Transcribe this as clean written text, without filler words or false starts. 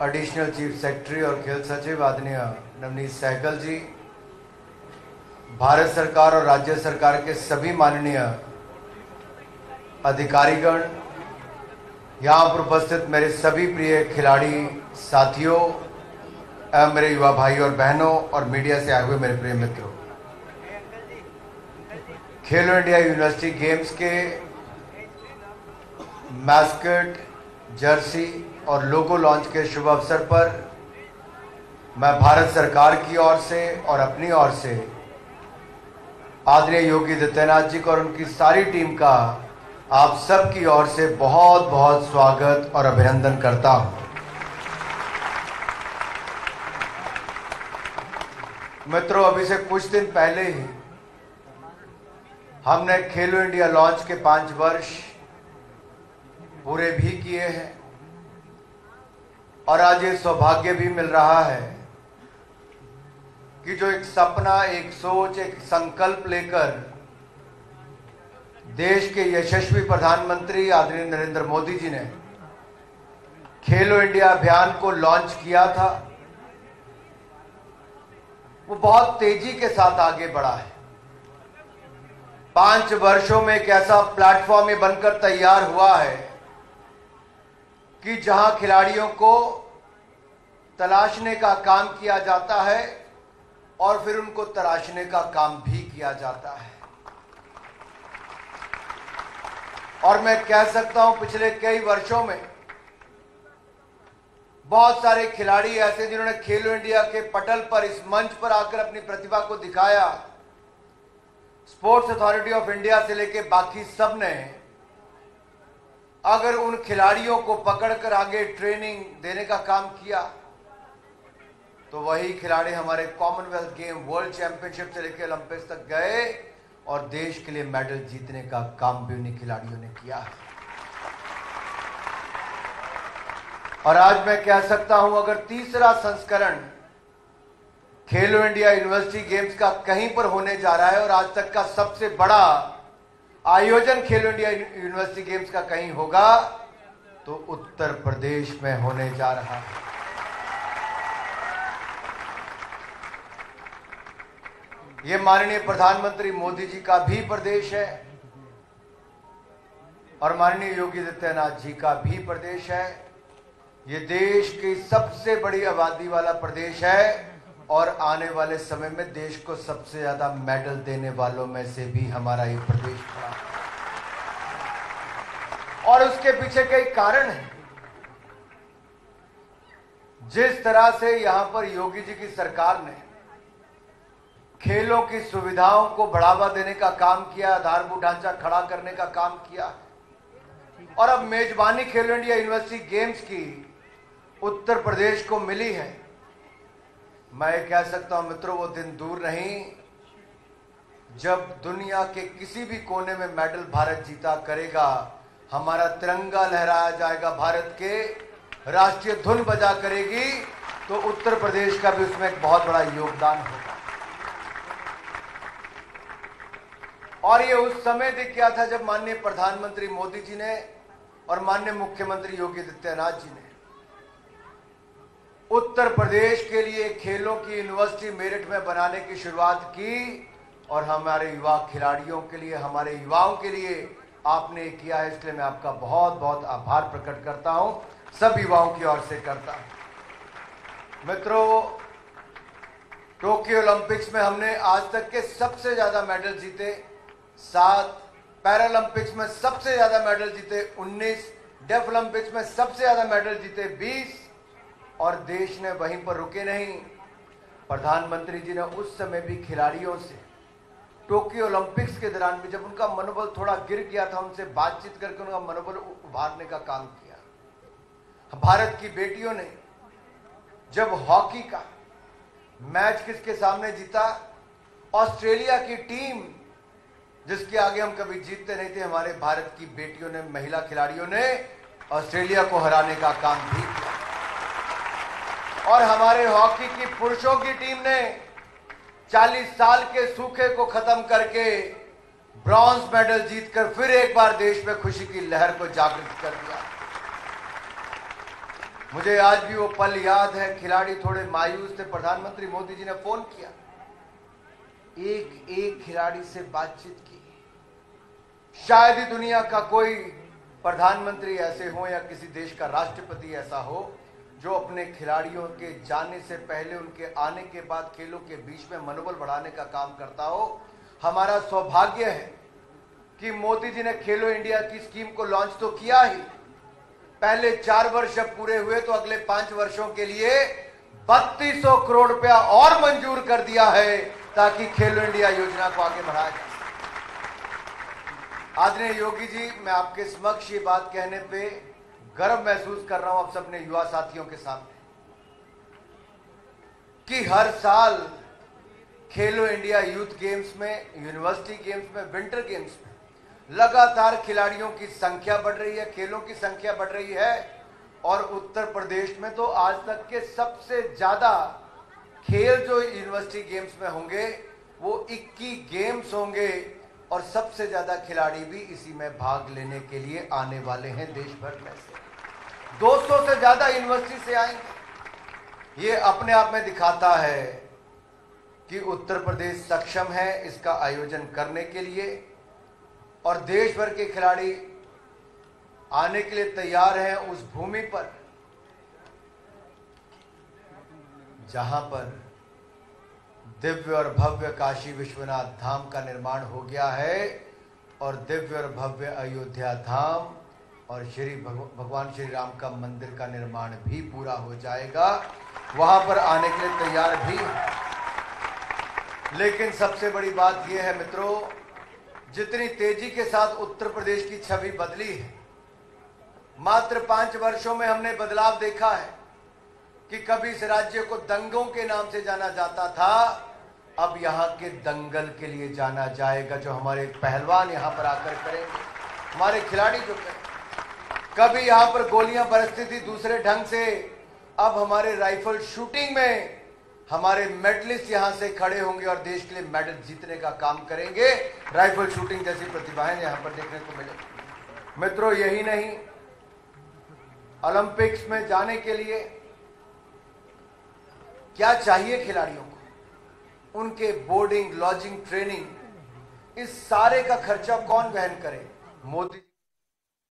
Additional chief secretary और खेल सचिव आदरणीय नवनीत सहगल जी, भारत सरकार और राज्य सरकार के सभी माननीय अधिकारीगण, यहाँ पर उपस्थित मेरे सभी प्रिय खिलाड़ी साथियों एवं मेरे युवा भाई और बहनों और मीडिया से आए हुए मेरे प्रिय मित्रों, खेलो इंडिया यूनिवर्सिटी गेम्स के मैस्कट, जर्सी और लोगो लॉन्च के शुभ अवसर पर मैं भारत सरकार की ओर से और अपनी ओर से आदरणीय योगी आदित्यनाथ जी को और उनकी सारी टीम का आप सब की ओर से बहुत बहुत स्वागत और अभिनंदन करता हूं। मित्रों, अभी से कुछ दिन पहले ही हमने खेलो इंडिया लॉन्च के 5 वर्ष पूरे भी किए हैं और आज ये सौभाग्य भी मिल रहा है कि जो एक सपना, एक सोच, एक संकल्प लेकर देश के यशस्वी प्रधानमंत्री आदरणीय नरेंद्र मोदी जी ने खेलो इंडिया अभियान को लॉन्च किया था, वो बहुत तेजी के साथ आगे बढ़ा है। 5 वर्षों में एक ऐसा प्लेटफॉर्म ये बनकर तैयार हुआ है कि जहां खिलाड़ियों को तलाशने का काम किया जाता है और फिर उनको तराशने का काम भी किया जाता है। और मैं कह सकता हूं पिछले कई वर्षों में बहुत सारे खिलाड़ी ऐसे जिन्होंने खेलो इंडिया के पटल पर, इस मंच पर आकर अपनी प्रतिभा को दिखाया। स्पोर्ट्स अथॉरिटी ऑफ इंडिया से लेकर बाकी सब ने अगर उन खिलाड़ियों को पकड़कर आगे ट्रेनिंग देने का काम किया तो वही खिलाड़ी हमारे कॉमनवेल्थ गेम, वर्ल्ड चैंपियनशिप से लेकर ओलंपिक्स तक गए और देश के लिए मेडल जीतने का काम भी उन्हीं खिलाड़ियों ने किया है। और आज मैं कह सकता हूं, अगर तीसरा संस्करण खेलो इंडिया यूनिवर्सिटी गेम्स का कहीं पर होने जा रहा है और आज तक का सबसे बड़ा आयोजन खेलो इंडिया यूनिवर्सिटी गेम्स का कहीं होगा तो उत्तर प्रदेश में होने जा रहा है। ये माननीय प्रधानमंत्री मोदी जी का भी प्रदेश है और माननीय योगी आदित्यनाथ जी का भी प्रदेश है। ये देश की सबसे बड़ी आबादी वाला प्रदेश है और आने वाले समय में देश को सबसे ज्यादा मेडल देने वालों में से भी हमारा ये प्रदेश पड़ा। और उसके पीछे कई कारण हैं। जिस तरह से यहां पर योगी जी की सरकार ने खेलों की सुविधाओं को बढ़ावा देने का काम किया, आधारभूत ढांचा खड़ा करने का काम किया और अब मेजबानी खेलो इंडिया यूनिवर्सिटी गेम्स की उत्तर प्रदेश को मिली है। मैं कह सकता हूं मित्रों, वो दिन दूर नहीं जब दुनिया के किसी भी कोने में मेडल भारत जीता करेगा, हमारा तिरंगा लहराया जाएगा, भारत के राष्ट्रीय धुन बजा करेगी, तो उत्तर प्रदेश का भी उसमें एक बहुत बड़ा योगदान होगा। और ये उस समय दिख गया था जब माननीय प्रधानमंत्री मोदी जी ने और माननीय मुख्यमंत्री योगी आदित्यनाथ जी ने उत्तर प्रदेश के लिए खेलों की यूनिवर्सिटी मेरिट में बनाने की शुरुआत की और हमारे युवा खिलाड़ियों के लिए, हमारे युवाओं के लिए आपने किया है। इसलिए मैं आपका बहुत बहुत आभार प्रकट करता हूं, सब युवाओं की ओर से करता हूं। मित्रों, टोक्यो ओलंपिक्स में हमने आज तक के सबसे ज्यादा मेडल जीते 7, पैरालंपिक्स में सबसे ज्यादा मेडल जीते 19, डेफ ओलंपिक्स में सबसे ज्यादा मेडल जीते 20 और देश ने वहीं पर रुके नहीं। प्रधानमंत्री जी ने उस समय भी खिलाड़ियों से टोक्यो ओलंपिक्स के दौरान भी, जब उनका मनोबल थोड़ा गिर गया था, उनसे बातचीत करके उनका मनोबल उभारने का काम किया। भारत की बेटियों ने जब हॉकी का मैच किसके सामने जीता, ऑस्ट्रेलिया की टीम जिसके आगे हम कभी जीतते नहीं थे, हमारे भारत की बेटियों ने, महिला खिलाड़ियों ने ऑस्ट्रेलिया को हराने का काम भी किया। और हमारे हॉकी की पुरुषों की टीम ने 40 साल के सूखे को खत्म करके ब्रॉन्ज मेडल जीतकर फिर एक बार देश में खुशी की लहर को जागृत कर दिया। मुझे आज भी वो पल याद है, खिलाड़ी थोड़े मायूस थे, प्रधानमंत्री मोदी जी ने फोन किया, एक एक खिलाड़ी से बातचीत की। शायद ही दुनिया का कोई प्रधानमंत्री ऐसे हो या किसी देश का राष्ट्रपति ऐसा हो जो अपने खिलाड़ियों के जाने से पहले, उनके आने के बाद खेलों के बीच में मनोबल बढ़ाने का काम करता हो। हमारा सौभाग्य है कि मोदी जी ने खेलो इंडिया की स्कीम को लॉन्च तो किया ही, पहले 4 वर्ष जब पूरे हुए तो अगले 5 वर्षों के लिए 3200 करोड़ रुपया और मंजूर कर दिया है ताकि खेलो इंडिया योजना को आगे बढ़ाया जाए। आदरणीय योगी जी, मैं आपके समक्ष ये बात कहने पे गर्व महसूस कर रहा हूं आप सबने युवा साथियों के सामने कि हर साल खेलो इंडिया यूथ गेम्स में, यूनिवर्सिटी गेम्स में, विंटर गेम्स में लगातार खिलाड़ियों की संख्या बढ़ रही है, खेलों की संख्या बढ़ रही है। और उत्तर प्रदेश में तो आज तक के सबसे ज्यादा खेल जो यूनिवर्सिटी गेम्स में होंगे वो 21 गेम्स होंगे और सबसे ज्यादा खिलाड़ी भी इसी में भाग लेने के लिए आने वाले हैं देश भर में से। 200 से ज्यादा यूनिवर्सिटी से आएंगे। ये अपने आप में दिखाता है कि उत्तर प्रदेश सक्षम है इसका आयोजन करने के लिए और देश भर के खिलाड़ी आने के लिए तैयार हैं उस भूमि पर जहां पर दिव्य और भव्य काशी विश्वनाथ धाम का निर्माण हो गया है और दिव्य और भव्य अयोध्या धाम और भगवान श्री राम का मंदिर का निर्माण भी पूरा हो जाएगा। वहां पर आने के लिए तैयार भी। लेकिन सबसे बड़ी बात यह है मित्रों, जितनी तेजी के साथ उत्तर प्रदेश की छवि बदली है, मात्र 5 वर्षों में हमने बदलाव देखा है कि कभी इस राज्य को दंगों के नाम से जाना जाता था, अब यहां के दंगल के लिए जाना जाएगा जो हमारे पहलवान यहां पर आकर करेंगे, हमारे खिलाड़ी जो करेंगे। कभी यहां पर गोलियां बरसती थी दूसरे ढंग से, अब हमारे राइफल शूटिंग में हमारे मेडलिस्ट यहां से खड़े होंगे और देश के लिए मेडल जीतने का काम करेंगे। राइफल शूटिंग जैसी प्रतिभाएं यहां पर देखने को मिलेगी। मित्रों, यही नहीं, ओलंपिक्स में जाने के लिए क्या चाहिए खिलाड़ियों को, उनके बोर्डिंग, लॉजिंग, ट्रेनिंग, इस सारे का खर्चा कौन वहन करे? मोदी